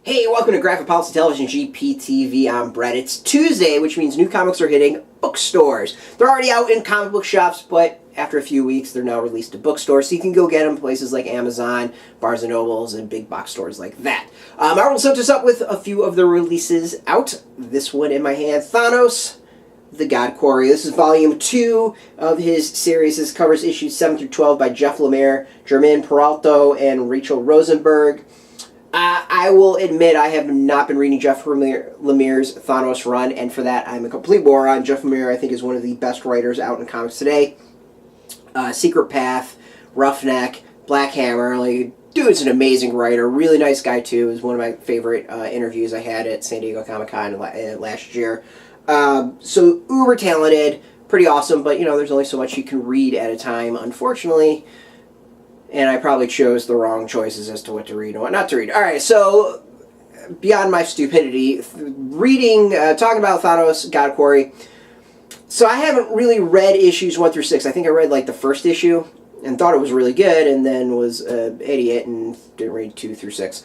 Hey, welcome to Graphic Policy Television GPTV. I'm Brett. It's Tuesday, which means new comics are hitting bookstores. They're already out in comic book shops, but after a few weeks, they're now released to bookstores, so you can go get them places like Amazon, Barnes & Nobles, and big box stores like that. Marvel set us up with a few of the releases out. This one in my hand, Thanos, the God Quarry. This is volume 2 of his series. This covers issues 7 through 12 by Jeff Lemire, Peralta, and Rachelle Rosenberg. I will admit I have not been reading Jeff Lemire's Thanos run, and for that I'm a complete moron. Jeff Lemire, I think, is one of the best writers out in comics today. Secret Path, Roughneck, Black Hammer, like, dude's an amazing writer. Really nice guy, too. It was one of my favorite interviews I had at San Diego Comic-Con last year. So, uber talented, pretty awesome, but, you know, there's only so much you can read at a time, unfortunately. And I probably chose the wrong choices as to what to read and what not to read. Alright, so, beyond my stupidity, talking about Thanos, God Quarry. So I haven't really read issues 1 through 6. I think I read, like, the first issue and thought it was really good, and then was an idiot and didn't read 2 through 6.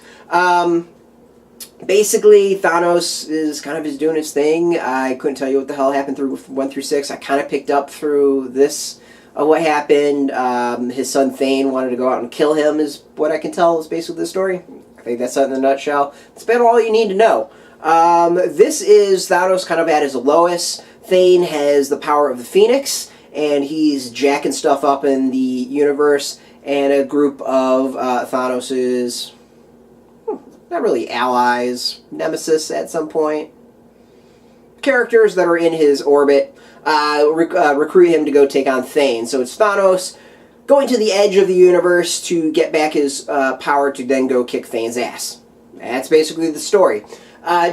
Basically, Thanos is kind of doing his thing. I couldn't tell you what the hell happened through 1 through 6. I kind of picked up through this what happened. His son Thane wanted to go out and kill him, is what I can tell is basically the story. I think that's that in a nutshell. That's about all you need to know. This is Thanos kind of at his lowest. Thane has the power of the Phoenix, and he's jacking stuff up in the universe, and a group of Thanos's, not really allies, nemesis at some point, characters that are in his orbit, recruit him to go take on Thane. So it's Thanos going to the edge of the universe to get back his power to then go kick Thane's ass. That's basically the story.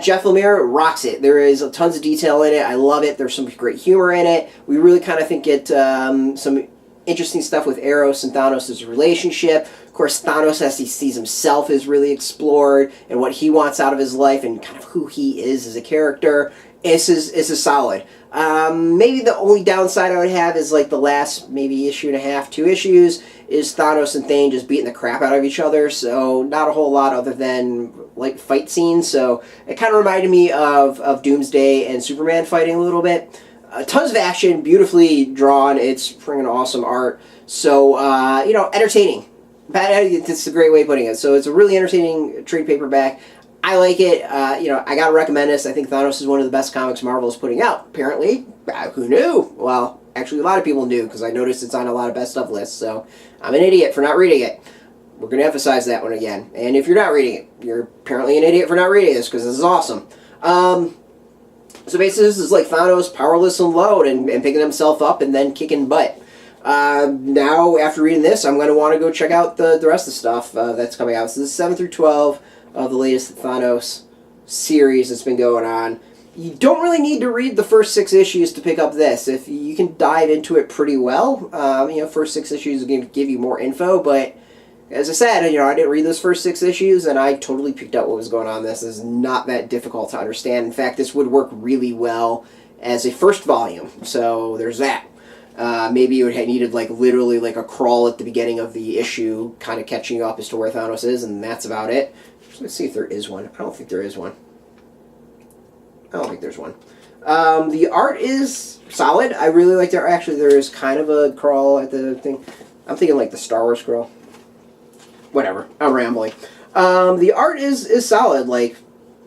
Jeff Lemire rocks it. There is tons of detail in it. I love it. There's some great humor in it. We really kind of get some interesting stuff with Eros and Thanos' relationship. Of course, Thanos, as he sees himself, is really explored, and what he wants out of his life, and kind of who he is as a character. This is solid. Maybe the only downside I would have is like the last maybe issue and a half, 2 issues, is Thanos and Thane just beating the crap out of each other. So not a whole lot other than like fight scenes. So it kind of reminded me of Doomsday and Superman fighting a little bit. Tons of action, beautifully drawn. It's freaking awesome art. So you know, entertaining. It's a great way of putting it. So it's a really entertaining trade paperback. I like it. You know, I gotta recommend this. I think Thanos is one of the best comics Marvel is putting out. Apparently, who knew? Well, actually, a lot of people knew because I noticed it's on a lot of best of lists. So I'm an idiot for not reading it. We're gonna emphasize that one again. And if you're not reading it, you're apparently an idiot for not reading this because this is awesome. So basically, this is like Thanos powerless and alone and picking himself up and then kicking butt. Now, after reading this, I'm gonna want to go check out the rest of the stuff that's coming out. So this is 7 through 12. Of the latest Thanos series that's been going on. You don't really need to read the first 6 issues to pick up this. If you can dive into it pretty well, you know, first 6 issues are going to give you more info, but as I said, you know, I didn't read those first 6 issues, and I totally picked out what was going on. This is not that difficult to understand. In fact, this would work really well as a first volume, so there's that. Maybe you would have needed like literally like a crawl at the beginning of the issue, kind of catching you up as to where Thanos is, and that's about it. Let's see if there is one. I don't think there is one. I don't think there's one. The art is solid. I really like their. Actually, there is kind of a crawl at the thing. I'm thinking like the Star Wars scroll. Whatever. I'm rambling. The art is solid. Like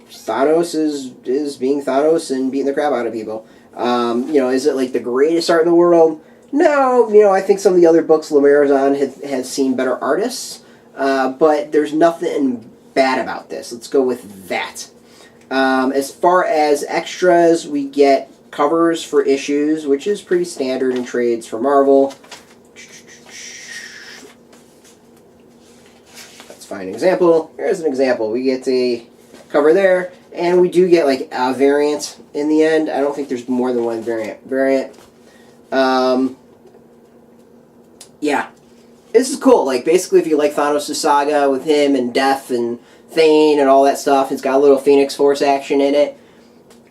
Thanos is being Thanos and beating the crap out of people. You know, is it like the greatest art in the world? No. You know, I think some of the other books Lemire's on has seen better artists. But there's nothing bad about this. Let's go with that. As far as extras, we get covers for issues, which is pretty standard in trades for Marvel. Let's find an example. Here's an example. We get a cover there, and we do get like a variant in the end. I don't think there's more than one variant. Yeah. This is cool. Like, basically, if you like Thanos' saga with him and Death and Thane and all that stuff, it's got a little Phoenix Force action in it.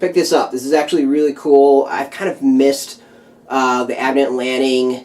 Pick this up. This is actually really cool. I've kind of missed the Abnett Lanning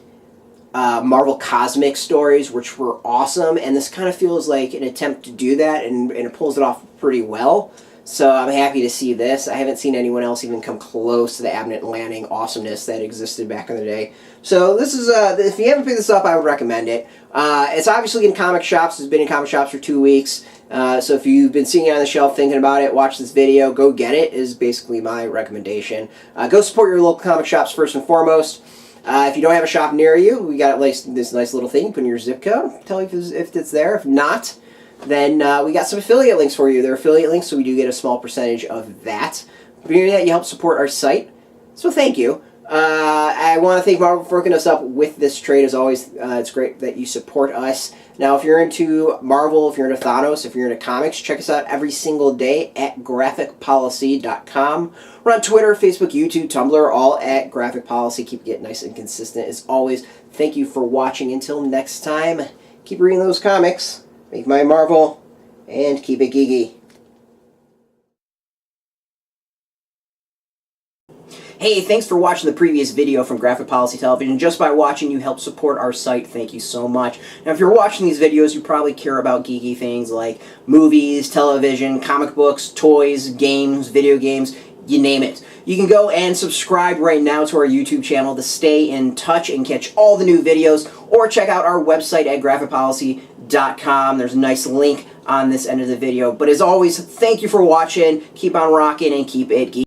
Marvel Cosmic stories, which were awesome, and this kind of feels like an attempt to do that, and it pulls it off pretty well. So I'm happy to see this. I haven't seen anyone else even come close to the Abnett Lanning awesomeness that existed back in the day. So this is, if you haven't picked this up, I would recommend it. It's obviously in comic shops. It's been in comic shops for 2 weeks. So if you've been seeing it on the shelf thinking about it, watch this video, go get it, is basically my recommendation. Go support your local comic shops first and foremost. If you don't have a shop near you, we got like this nice little thing. You put in your zip code, tell you if it's there. If not, then we got some affiliate links for you. They're affiliate links, so we do get a small percentage of that. But doing that, you help support our site. So thank you. I want to thank Marvel for hooking us up with this trade. As always, it's great that you support us. Now, if you're into Marvel, if you're into Thanos, if you're into comics, check us out every single day at graphicpolicy.com. We're on Twitter, Facebook, YouTube, Tumblr, all at Graphic Policy. Keep it nice and consistent. As always, thank you for watching. Until next time, keep reading those comics, make my Marvel, and keep it geeky. Hey, thanks for watching the previous video from Graphic Policy Television. Just by watching, you help support our site. Thank you so much. Now, if you're watching these videos, you probably care about geeky things like movies, television, comic books, toys, games, video games, you name it. You can go and subscribe right now to our YouTube channel to stay in touch and catch all the new videos, or check out our website at graphicpolicy.com. There's a nice link on this end of the video. But as always, thank you for watching. Keep on rocking and keep it geeky.